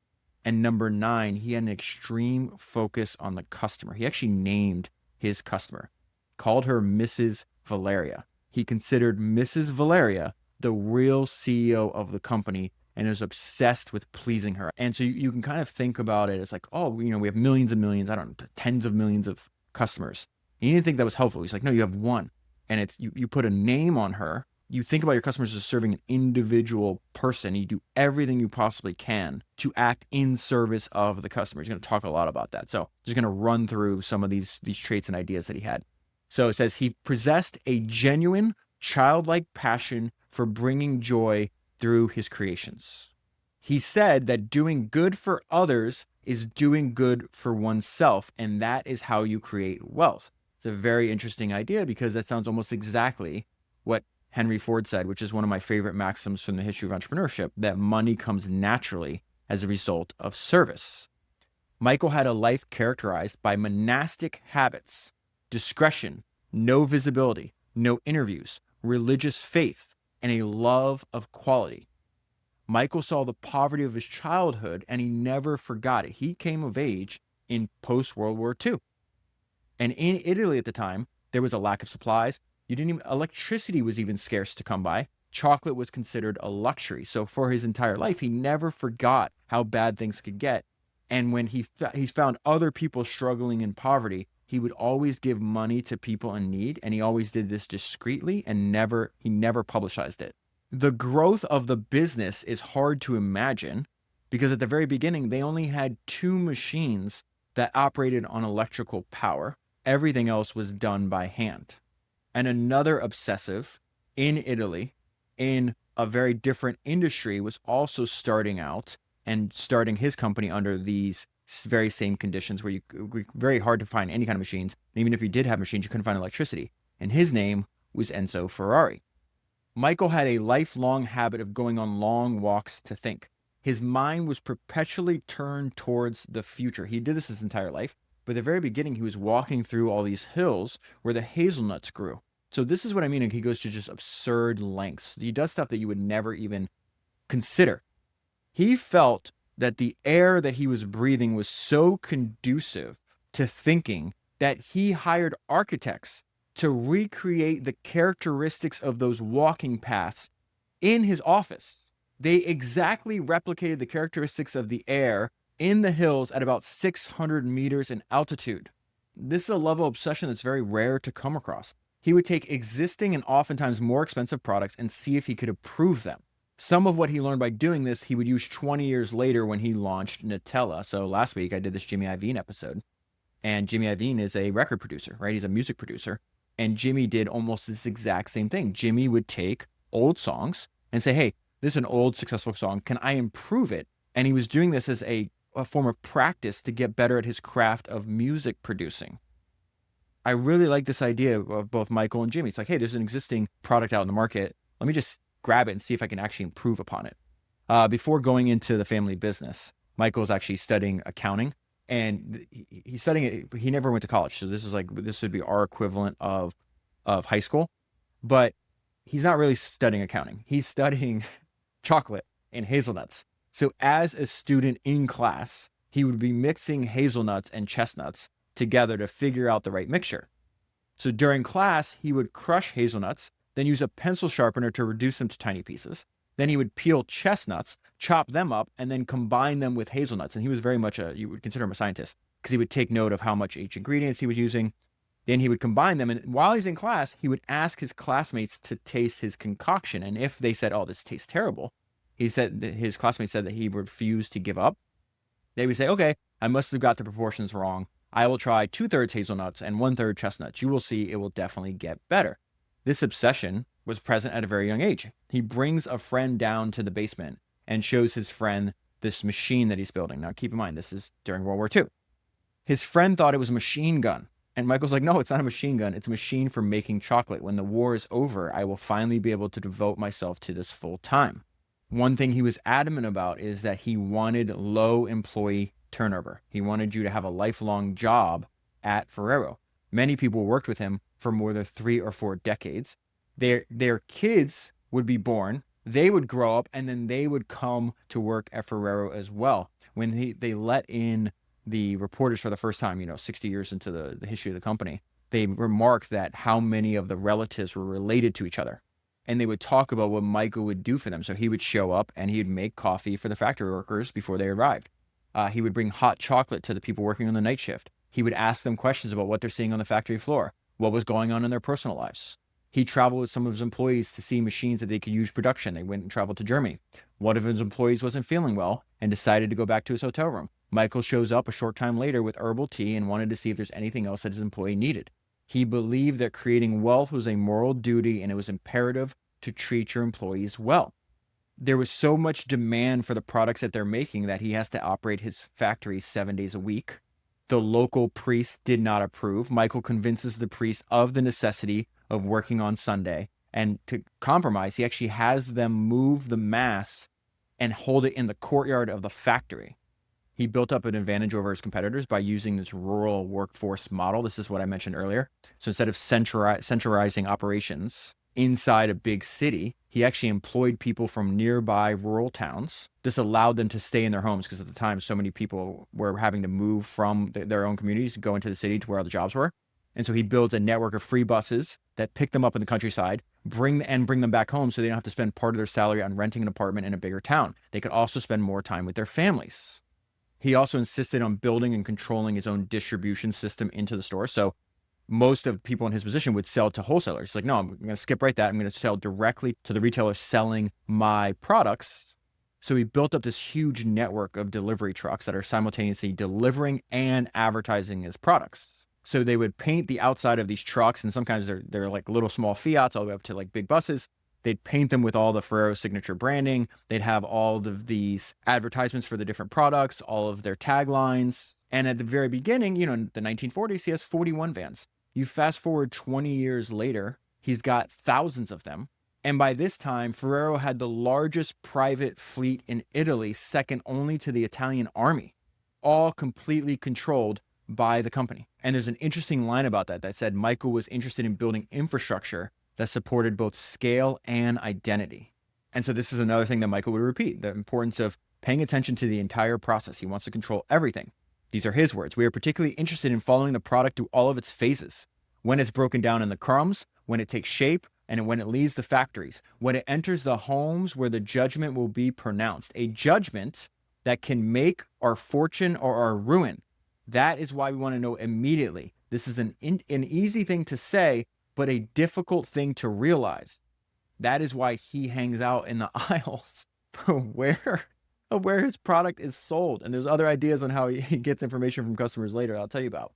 And number 9, he had an extreme focus on the customer. He actually named his customer, called her Mrs. Valeria. He considered Mrs. Valeria the real CEO of the company and is obsessed with pleasing her. And so you can kind of think about it as like, oh, we have millions and millions, I don't know, tens of millions of customers. He didn't think that was helpful. He's like, no, you have one. And it's you put a name on her. You think about your customers as serving an individual person. You do everything you possibly can to act in service of the customer. He's going to talk a lot about that. So just going to run through some of these traits and ideas that he had. So it says he possessed a genuine childlike passion for bringing joy through his creations. He said that doing good for others is doing good for oneself, and that is how you create wealth. It's a very interesting idea because that sounds almost exactly what Henry Ford said, which is one of my favorite maxims from the history of entrepreneurship, that money comes naturally as a result of service. Michael had a life characterized by monastic habits, discretion, no visibility, no interviews, religious faith, and a love of quality. Michael saw the poverty of his childhood and he never forgot it. He came of age in post-World War II. And in Italy at the time, there was a lack of supplies. Electricity was even scarce to come by. Chocolate was considered a luxury. So for his entire life, he never forgot how bad things could get. And when he found other people struggling in poverty, he would always give money to people in need. And he always did this discreetly and he never publicized it. The growth of the business is hard to imagine because at the very beginning, they only had 2 machines that operated on electrical power. Everything else was done by hand. And another obsessive in Italy, in a very different industry, was also starting out and starting his company under these very same conditions where it was very hard to find any kind of machines. And even if you did have machines, you couldn't find electricity. And his name was Enzo Ferrari. Michael had a lifelong habit of going on long walks to think. His mind was perpetually turned towards the future. He did this his entire life. But at the very beginning, he was walking through all these hills where the hazelnuts grew. So this is what I mean. He goes to just absurd lengths. He does stuff that you would never even consider. He felt that the air that he was breathing was so conducive to thinking that he hired architects to recreate the characteristics of those walking paths in his office. They exactly replicated the characteristics of the air in the hills at about 600 meters in altitude. This is a level of obsession that's very rare to come across. He would take existing and oftentimes more expensive products and see if he could improve them. Some of what he learned by doing this, he would use 20 years later when he launched Nutella. So last week I did this Jimmy Iovine episode, and Jimmy Iovine is a record producer, right? He's a music producer. And Jimmy did almost this exact same thing. Jimmy would take old songs and say, hey, this is an old successful song. Can I improve it? And he was doing this as a form of practice to get better at his craft of music producing. I really like this idea of both Michael and Jimmy. It's like, hey, there's an existing product out in the market. Let me just grab it and see if I can actually improve upon it. Before going into the family business, Michael's actually studying accounting, and he's studying it. He never went to college. So this would be our equivalent of high school, but he's not really studying accounting. He's studying chocolate and hazelnuts. So as a student in class, he would be mixing hazelnuts and chestnuts together to figure out the right mixture. So during class, he would crush hazelnuts, then use a pencil sharpener to reduce them to tiny pieces. Then he would peel chestnuts, chop them up, and then combine them with hazelnuts. And he was very much you would consider him a scientist, because he would take note of how much each ingredients he was using. Then he would combine them. And while he's in class, he would ask his classmates to taste his concoction. And if they said, oh, this tastes terrible, his classmates said that he refused to give up. They would say, okay, I must have got the proportions wrong. I will try 2/3 hazelnuts and 1/3 chestnuts. You will see it will definitely get better. This obsession was present at a very young age. He brings a friend down to the basement and shows his friend this machine that he's building. Now, keep in mind, this is during World War II. His friend thought it was a machine gun. And Michael's like, no, it's not a machine gun. It's a machine for making chocolate. When the war is over, I will finally be able to devote myself to this full time. One thing he was adamant about is that he wanted low employee turnover. He wanted you to have a lifelong job at Ferrero. Many people worked with him for more than 3 or 4 decades. Their kids would be born, they would grow up, and then they would come to work at Ferrero as well. When they let in the reporters for the first time, 60 years into the history of the company, they remarked that how many of the relatives were related to each other. And they would talk about what Michael would do for them. So he would show up and he would make coffee for the factory workers before they arrived. He would bring hot chocolate to the people working on the night shift. He would ask them questions about what they're seeing on the factory floor, what was going on in their personal lives. He traveled with some of his employees to see machines that they could use production. They went and traveled to Germany. One of his employees wasn't feeling well and decided to go back to his hotel room. Michael shows up a short time later with herbal tea and wanted to see if there's anything else that his employee needed. He believed that creating wealth was a moral duty and it was imperative to treat your employees well. There was so much demand for the products that they're making that he has to operate his factory 7 days a week. The local priest did not approve. Michael convinces the priest of the necessity of working on Sunday, and to compromise, he actually has them move the mass and hold it in the courtyard of the factory. He built up an advantage over his competitors by using this rural workforce model. This is what I mentioned earlier. So instead of centralizing operations inside a big city, he actually employed people from nearby rural towns. This allowed them to stay in their homes because at the time, so many people were having to move from their own communities to go into the city to where all the jobs were. And so he built a network of free buses that pick them up in the countryside, bring them back home so they don't have to spend part of their salary on renting an apartment in a bigger town. They could also spend more time with their families. He also insisted on building and controlling his own distribution system into the store. So most of people in his position would sell to wholesalers. He's like, no, I'm going to skip right that. I'm going to sell directly to the retailer selling my products. So he built up this huge network of delivery trucks that are simultaneously delivering and advertising his products. So they would paint the outside of these trucks, and sometimes they're like little small Fiats all the way up to like big buses. They'd paint them with all the Ferrero signature branding. They'd have all of these advertisements for the different products, all of their taglines. And at the very beginning, in the 1940s, he has 41 vans. You fast forward 20 years later, he's got thousands of them. And by this time, Ferrero had the largest private fleet in Italy, second only to the Italian army, all completely controlled by the company. And there's an interesting line about that said Michael was interested in building infrastructure that supported both scale and identity. And so this is another thing that Michael would repeat, the importance of paying attention to the entire process. He wants to control everything. These are his words. We are particularly interested in following the product through all of its phases. when it's broken down in the crumbs, when it takes shape, and when it leaves the factories, when it enters the homes where the judgment will be pronounced, a judgment that can make our fortune or our ruin. That is why we want to know immediately. This is an easy thing to say, but a difficult thing to realize. That is why he hangs out in the aisles where his product is sold. And there's other ideas on how he gets information from customers later I'll tell you about.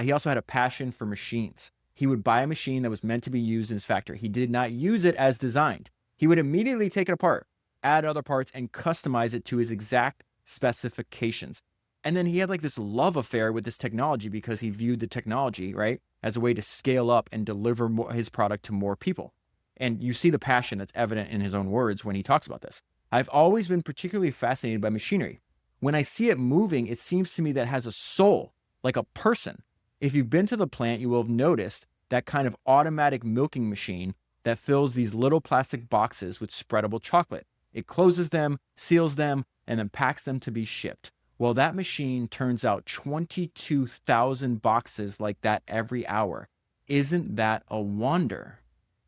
He also had a passion for machines. He would buy a machine that was meant to be used in his factory. He did not use it as designed. He would immediately take it apart, add other parts, and customize it to his exact specifications. And then he had like this love affair with this technology because he viewed the technology, right, as a way to scale up and deliver his product to more people. And you see the passion that's evident in his own words when he talks about this. I've always been particularly fascinated by machinery. When I see it moving, it seems to me that it has a soul, like a person. If you've been to the plant, you will have noticed that kind of automatic milking machine that fills these little plastic boxes with spreadable chocolate. It closes them, seals them, and then packs them to be shipped. Well, that machine turns out 22,000 boxes like that every hour. Isn't that a wonder?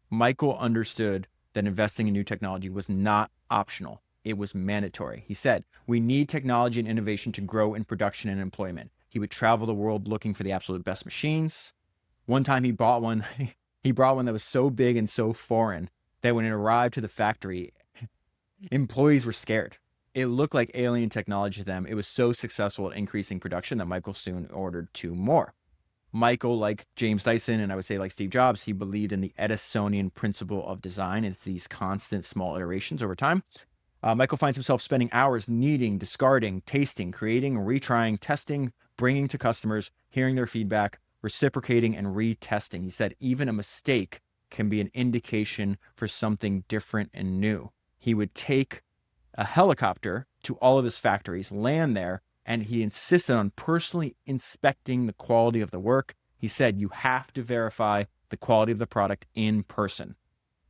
Michael understood that investing in new technology was not optional. It was mandatory. He said, we need technology and innovation to grow in production and employment. He would travel the world looking for the absolute best machines. One time he bought one. He brought one that was so big and so foreign that when it arrived to the factory, employees were scared. It looked like alien technology to them. It was so successful at increasing production that Michael soon ordered 2 more. Michael, like James Dyson, and I would say like Steve Jobs, he believed in the Edisonian principle of design. It's these constant small iterations over time. Michael finds himself spending hours kneading, discarding, tasting, creating, retrying, testing, bringing to customers, hearing their feedback, reciprocating, and retesting. He said even a mistake can be an indication for something different and new. He would take a helicopter to all of his factories, land there, and he insisted on personally inspecting the quality of the work. He said you have to verify the quality of the product in person.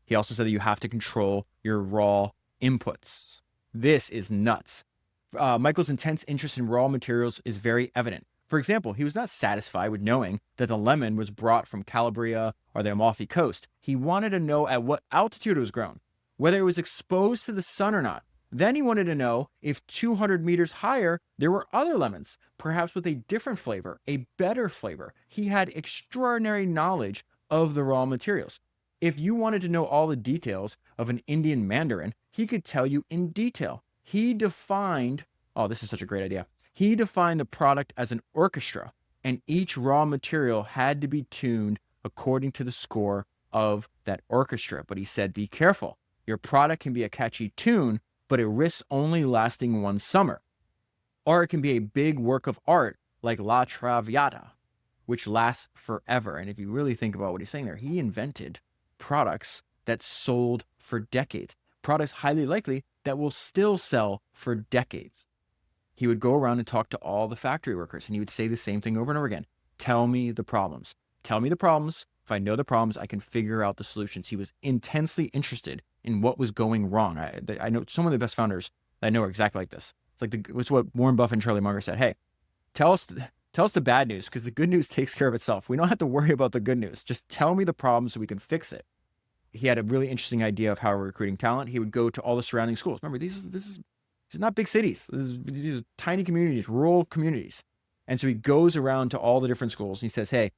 He also said that you have to control your raw inputs. This is nuts. Michael's intense interest in raw materials is very evident. For example, he was not satisfied with knowing that the lemon was brought from Calabria or the Amalfi Coast. He wanted to know at what altitude it was grown, whether it was exposed to the sun or not. Then he wanted to know if 200 meters higher, there were other lemons, perhaps with a different flavor, a better flavor. He had extraordinary knowledge of the raw materials. If you wanted to know all the details of an Indian mandarin, he could tell you in detail. He defined, oh, this is such a great idea. He defined the product as an orchestra, and each raw material had to be tuned according to the score of that orchestra. But he said, be careful. Your product can be a catchy tune, but it risks only lasting 1 summer. Or it can be a big work of art like La Traviata, which lasts forever. And if you really think about what he's saying there, he invented products that sold for decades, products highly likely that will still sell for decades. He would go around and talk to all the factory workers, and he would say the same thing over and over again. Tell me the problems. Tell me the problems. If I know the problems, I can figure out the solutions. He was intensely interested in what was going wrong. I know some of the best founders that I know are exactly like this. It's what Warren Buffett and Charlie Munger said. Hey, tell us the bad news, because the good news takes care of itself. We don't have to worry about the good news. Just tell me the problem so we can fix it. He had a really interesting idea of how we're recruiting talent. He would go to all the surrounding schools. Remember, these are not big cities. These are tiny communities, rural communities. And so he goes around to all the different schools and he says, hey,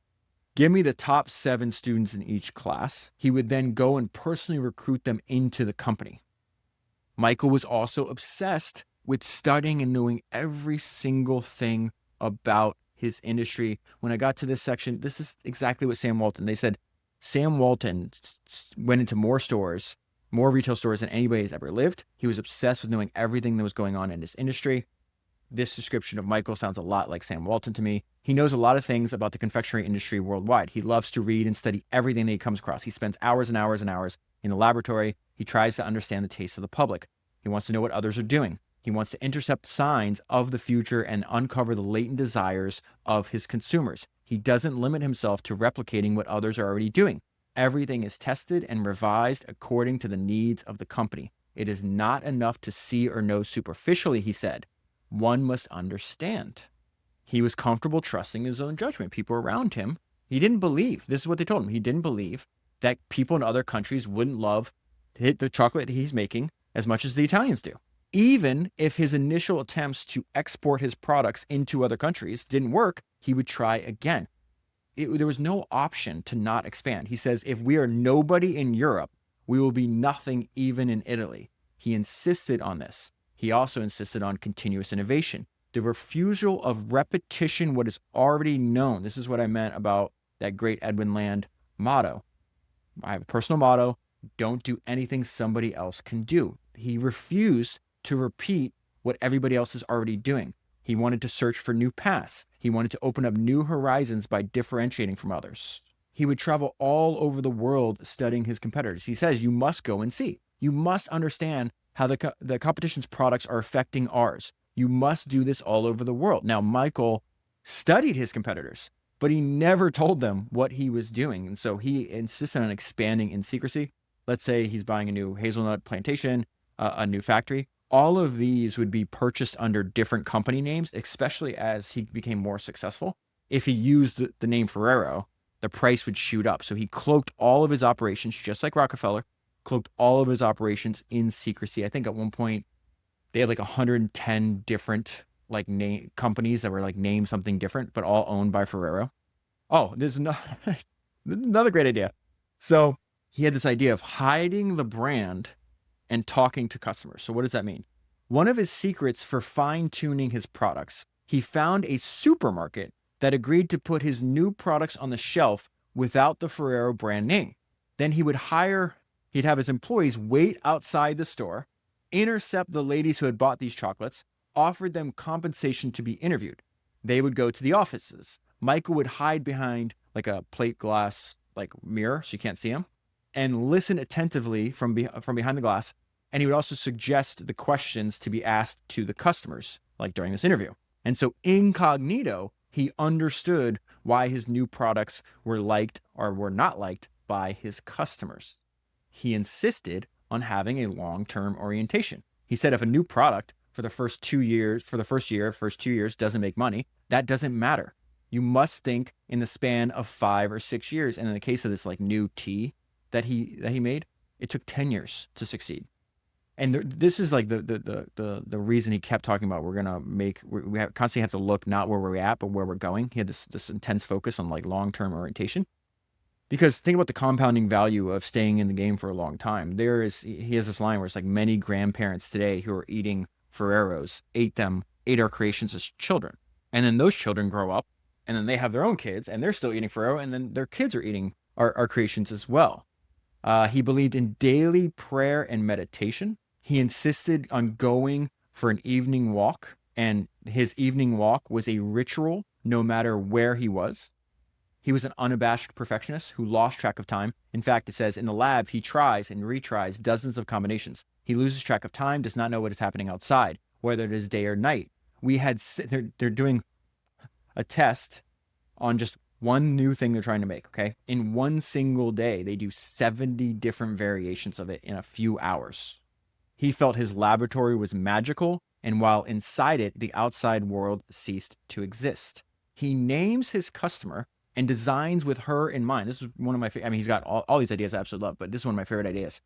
give me the top 7 students in each class. He would then go and personally recruit them into the company. Michael was also obsessed with studying and knowing every single thing about his industry. When I got to this section, this is exactly what Sam Walton, they said, Sam Walton went into more retail stores than anybody has ever lived. He was obsessed with knowing everything that was going on in his industry. This description of Michael sounds a lot like Sam Walton to me. He knows a lot of things about the confectionery industry worldwide. He loves to read and study everything that he comes across. He spends hours and hours and hours in the laboratory. He tries to understand the taste of the public. He wants to know what others are doing. He wants to intercept signs of the future and uncover the latent desires of his consumers. He doesn't limit himself to replicating what others are already doing. Everything is tested and revised according to the needs of the company. It is not enough to see or know superficially, he said. One must understand. He was comfortable trusting his own judgment. People around him He didn't believe, this is what they told him, he didn't believe that people in other countries wouldn't love the chocolate he's making as much as the Italians do. Even if his initial attempts to export his products into other countries didn't work, he would try again. There was no option to not expand. He says, if we are nobody in Europe, we will be nothing even in Italy. He insisted on this. He also insisted on continuous innovation, the refusal of repetition, what is already known. This is what I meant about that great Edwin Land motto. I have a personal motto: don't do anything somebody else can do. He refused to repeat what everybody else is already doing. He wanted to search for new paths. He wanted to open up new horizons by differentiating from others. He would travel all over the world studying his competitors. He says, you must go and see. You must understand how the competition's products are affecting ours. You must do this all over the world. Now, Michael studied his competitors, but he never told them what he was doing. And so he insisted on expanding in secrecy. Let's say he's buying a new hazelnut plantation, a new factory. All of these would be purchased under different company names, especially as he became more successful. If he used the name Ferrero, the price would shoot up. So he cloaked all of his operations, just like Rockefeller, cloaked all of his operations in secrecy. I think at one point they had like 110 different like name companies that were like named something different, but all owned by Ferrero. Oh, there's another great idea. So he had this idea of hiding the brand and talking to customers. So what does that mean? One of his secrets for fine-tuning his products, he found a supermarket that agreed to put his new products on the shelf without the Ferrero brand name. Then he'd have his employees wait outside the store, intercept the ladies who had bought these chocolates, offered them compensation to be interviewed. They would go to the offices. Michael would hide behind like a plate glass like mirror so you can't see him, and listen attentively from behind the glass. And he would also suggest the questions to be asked to the customers, like during this interview. And so incognito, he understood why his new products were liked or were not liked by his customers. He insisted on having a long-term orientation. He said if a new product for the first 2 years doesn't make money, that doesn't matter. You must think in the span of 5 or 6 years. And in the case of this like new tea that he made, it took 10 years to succeed. And this is like the reason he kept talking about we constantly have to look not where we're at, but where we're going. He had this intense focus on like long-term orientation. Because think about the compounding value of staying in the game for a long time. He has this line where it's like many grandparents today who are eating Ferreros ate our creations as children. And then those children grow up and then they have their own kids and they're still eating Ferrero, and then their kids are eating our creations as well. He believed in daily prayer and meditation. He insisted on going for an evening walk, and his evening walk was a ritual no matter where he was. He was an unabashed perfectionist who lost track of time. In fact, it says in the lab, he tries and retries dozens of combinations. He loses track of time, does not know what is happening outside, whether it is day or night. They're doing a test on just one new thing they're trying to make, okay? In one single day, they do 70 different variations of it in a few hours. He felt his laboratory was magical, and while inside it, the outside world ceased to exist. He names his customer and designs with her in mind. This is one of my favorite. I mean, he's got all these ideas I absolutely love, but this is one of my favorite ideas.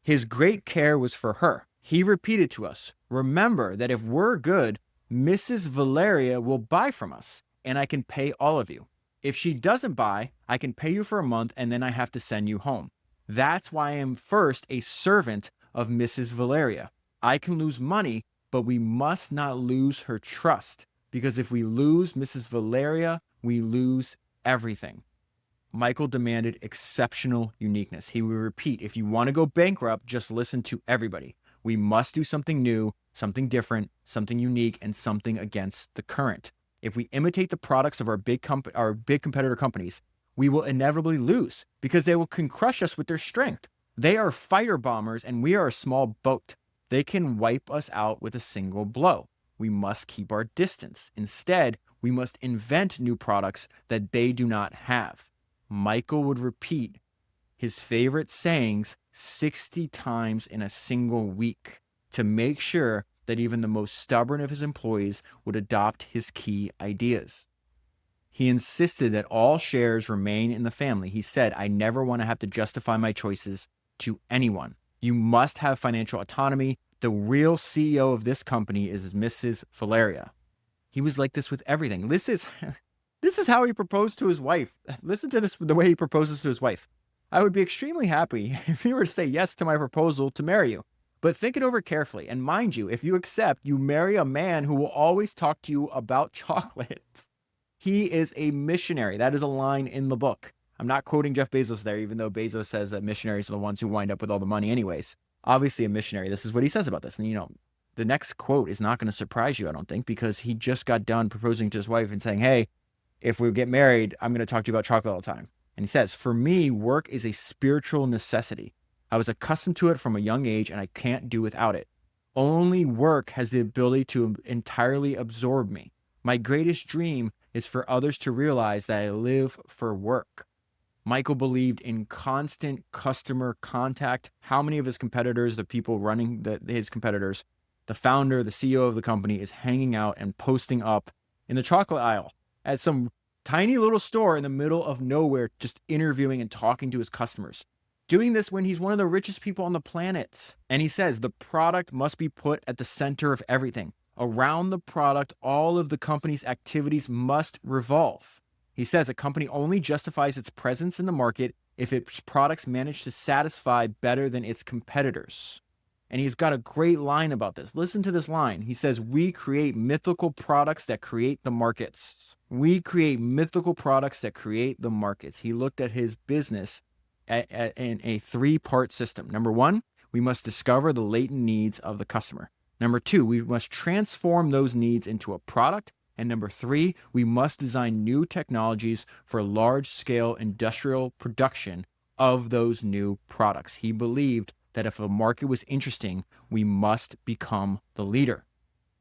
His great care was for her. He repeated to us, remember that if we're good, Mrs. Valeria will buy from us, and I can pay all of you. If she doesn't buy, I can pay you for a month, and then I have to send you home. That's why I am first a servant of Mrs. Valeria. I can lose money, but we must not lose her trust, because if we lose Mrs. Valeria, we lose everything. Michael demanded exceptional uniqueness. He would repeat, if you want to go bankrupt, just listen to everybody. We must do something new, something different, something unique, and something against the current. If we imitate the products of our big competitor companies, we will inevitably lose because they can crush us with their strength. They are fighter bombers and we are a small boat. They can wipe us out with a single blow. We must keep our distance. Instead, we must invent new products that they do not have. Michael would repeat his favorite sayings 60 times in a single week to make sure that even the most stubborn of his employees would adopt his key ideas. He insisted that all shares remain in the family. He said, I never want to have to justify my choices to anyone. You must have financial autonomy. The real CEO of this company is Mrs. Valeria. He was like this with everything. This is how he proposed to his wife. Listen to this, the way he proposes to his wife. I would be extremely happy if you were to say yes to my proposal to marry you. But think it over carefully. And mind you, if you accept, you marry a man who will always talk to you about chocolates. He is a missionary. That is a line in the book. I'm not quoting Jeff Bezos there, even though Bezos says that missionaries are the ones who wind up with all the money anyways. Obviously a missionary. This is what he says about this. And the next quote is not going to surprise you, I don't think, because he just got done proposing to his wife and saying, hey, if we get married, I'm going to talk to you about chocolate all the time. And he says, for me, work is a spiritual necessity. I was accustomed to it from a young age and I can't do without it. Only work has the ability to entirely absorb me. My greatest dream is for others to realize that I live for work. Michael believed in constant customer contact. How many of his competitors, the people running his competitors, the founder, the CEO of the company is hanging out and posting up in the chocolate aisle at some tiny little store in the middle of nowhere, just interviewing and talking to his customers. Doing this when he's one of the richest people on the planet. And he says the product must be put at the center of everything. Around the product, all of the company's activities must revolve. He says a company only justifies its presence in the market if its products manage to satisfy better than its competitors. And he's got a great line about this. Listen to this line. He says, we create mythical products that create the markets. We create mythical products that create the markets. He looked at his business in a three-part system. Number one, we must discover the latent needs of the customer. Number two, we must transform those needs into a product. And number three, we must design new technologies for large-scale industrial production of those new products. He believed that if a market was interesting, we must become the leader.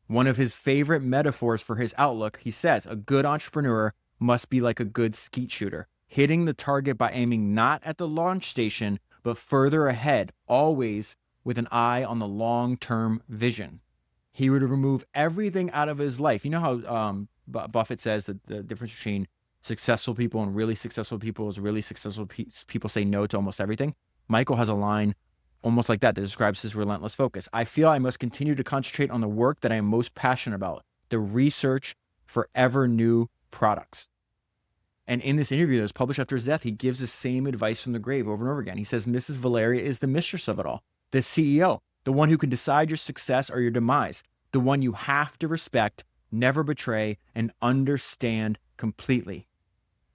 One of his favorite metaphors for his outlook, he says, a good entrepreneur must be like a good skeet shooter, hitting the target by aiming not at the launch station, but further ahead, always with an eye on the long-term vision. He would remove everything out of his life. You know how Buffett says that the difference between successful people and really successful people is really successful people say no to almost everything? Michael has a line almost like that describes his relentless focus. I feel I must continue to concentrate on the work that I am most passionate about, the research for ever new products. And in this interview that was published after his death, he gives the same advice from the grave over and over again. He says, Mrs. Valeria is the mistress of it all, the CEO, the one who can decide your success or your demise, the one you have to respect, never betray, and understand completely.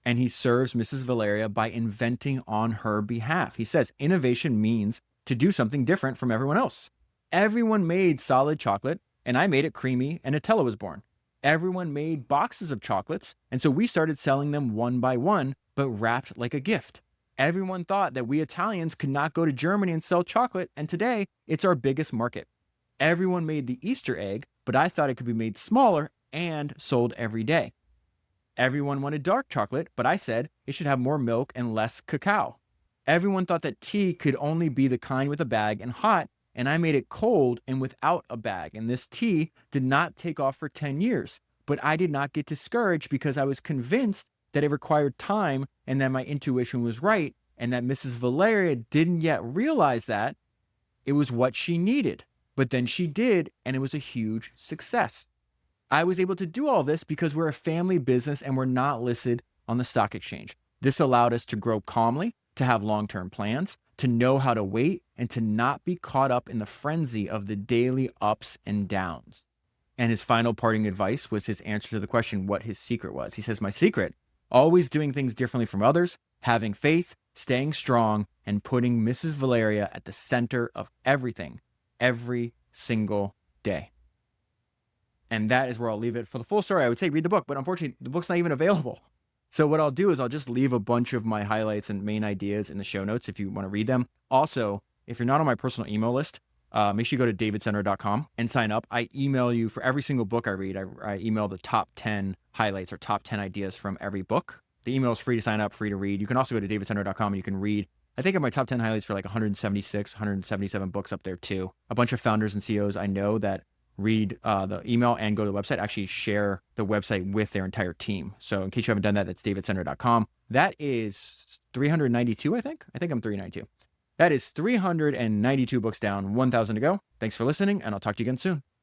And he serves Mrs. Valeria by inventing on her behalf. He says, innovation means to do something different from everyone else. Everyone made solid chocolate, and I made it creamy, and Nutella was born. Everyone made boxes of chocolates, and so we started selling them one by one, but wrapped like a gift. Everyone thought that we Italians could not go to Germany and sell chocolate, and today it's our biggest market. Everyone made the Easter egg, but I thought it could be made smaller and sold every day. Everyone wanted dark chocolate, but I said it should have more milk and less cacao. Everyone thought that tea could only be the kind with a bag and hot, and I made it cold and without a bag. And this tea did not take off for 10 years, but I did not get discouraged because I was convinced that it required time and that my intuition was right and that Mrs. Valeria didn't yet realize that it was what she needed. But then she did, and it was a huge success. I was able to do all this because we're a family business and we're not listed on the stock exchange. This allowed us to grow calmly, to have long-term plans, to know how to wait, and to not be caught up in the frenzy of the daily ups and downs. And his final parting advice was his answer to the question what his secret was. He says, my secret, always doing things differently from others, having faith, staying strong, and putting Mrs. Valeria at the center of everything, every single day. And that is where I'll leave it. For the full story, I would say read the book, but unfortunately, the book's not even available. So what I'll do is I'll just leave a bunch of my highlights and main ideas in the show notes if you want to read them. Also, if you're not on my personal email list, make sure you go to davidcenter.com and sign up. I email you for every single book I read. I email the top 10 highlights or top 10 ideas from every book. The email is free to sign up, free to read. You can also go to davidcenter.com and you can read. I think I have my top 10 highlights for like 176, 177 books up there too. A bunch of founders and CEOs I know that read the email and go to the website, actually share the website with their entire team. So in case you haven't done that, that's davidcenter.com. That is 392, I think. I think I'm 392. That is 392 books down, 1,000 to go. Thanks for listening, and I'll talk to you again soon.